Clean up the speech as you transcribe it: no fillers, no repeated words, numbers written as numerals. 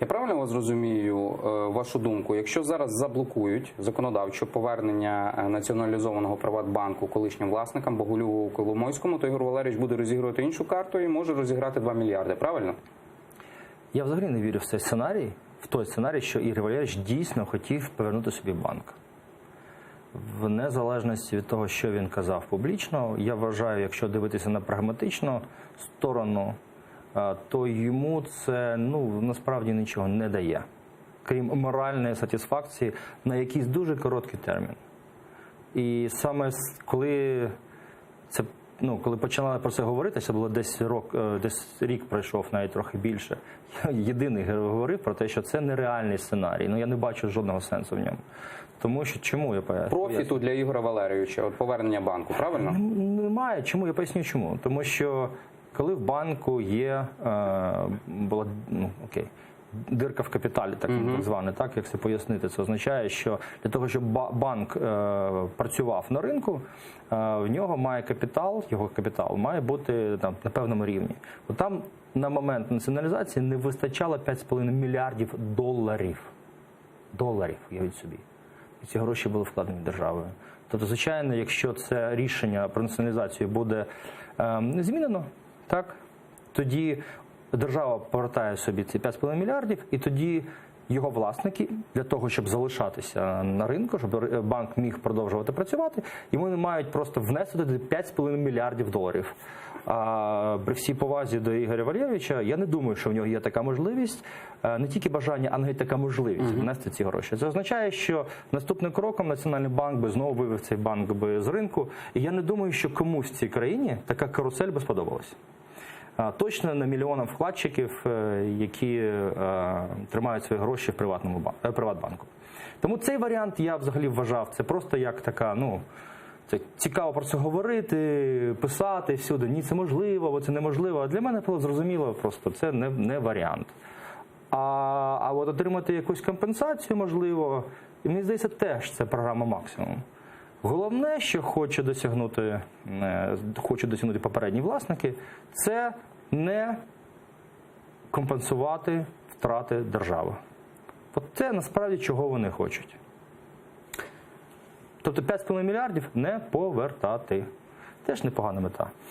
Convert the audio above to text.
Я правильно вас розумію, вашу думку? Якщо зараз заблокують законодавчо повернення націоналізованого Приватбанку колишнім власникам Боголюбову, Коломойському, то Ігор Валерійович буде розігрувати іншу карту і може розіграти 2 мільярди, правильно? Я взагалі не вірю в цей сценарій, в той сценарій, що Ігор Валерійович дійсно хотів повернути собі банк. В незалежності від того, що він казав публічно, я вважаю, якщо дивитися на прагматичну сторону, то йому це, насправді нічого не дає. Крім моральної сатисфакції на якийсь дуже короткий термін. І саме коли починали про це говорити, це було десь рік пройшов, навіть трохи більше. Я єдиний говорив про те, що це нереальний сценарій. Я не бачу жодного сенсу в ньому. Тому що, чому я поясню? Профіту для Ігоря Валерійовича, повернення банку, правильно? Немає. Чому? Я поясню чому. Тому що коли в банку є, дирка в капіталі, так зване, так, як це пояснити, це означає, що для того, щоб банк працював на ринку, в нього має його капітал має бути на певному рівні. От там на момент націоналізації не вистачало 5,5 мільярдів доларів. Уявіть собі. І ці гроші були вкладені державою. Тобто, звичайно, якщо це рішення про націоналізацію буде змінено, так, тоді держава повертає собі ці 5,5 мільярдів, і тоді його власники, для того, щоб залишатися на ринку, щоб банк міг продовжувати працювати, йому мають просто внести туди 5,5 мільярдів доларів. А при всій повазі до Ігоря Валерійовича, я не думаю, що в нього є така можливість, не тільки бажання, а навіть така можливість внести ці гроші. Це означає, що наступним кроком Національний банк би знову вивів цей банк з ринку, і я не думаю, що комусь в цій країні така карусель би сподобалась. Точно не мільйонам вкладчиків, які тримають свої гроші в Приватбанку. Тому цей варіант я взагалі вважав, це просто як така, це цікаво про це говорити, писати всюди. Ні, це можливо, або це неможливо. А для мене було зрозуміло просто, це не варіант. А от отримати якусь компенсацію, можливо, і мені здається, теж це програма максимум. Головне, що хочуть досягнути попередні власники, це не компенсувати втрати держави. От це насправді чого вони хочуть. Тобто 5,5 мільярдів не повертати. Теж непогана мета.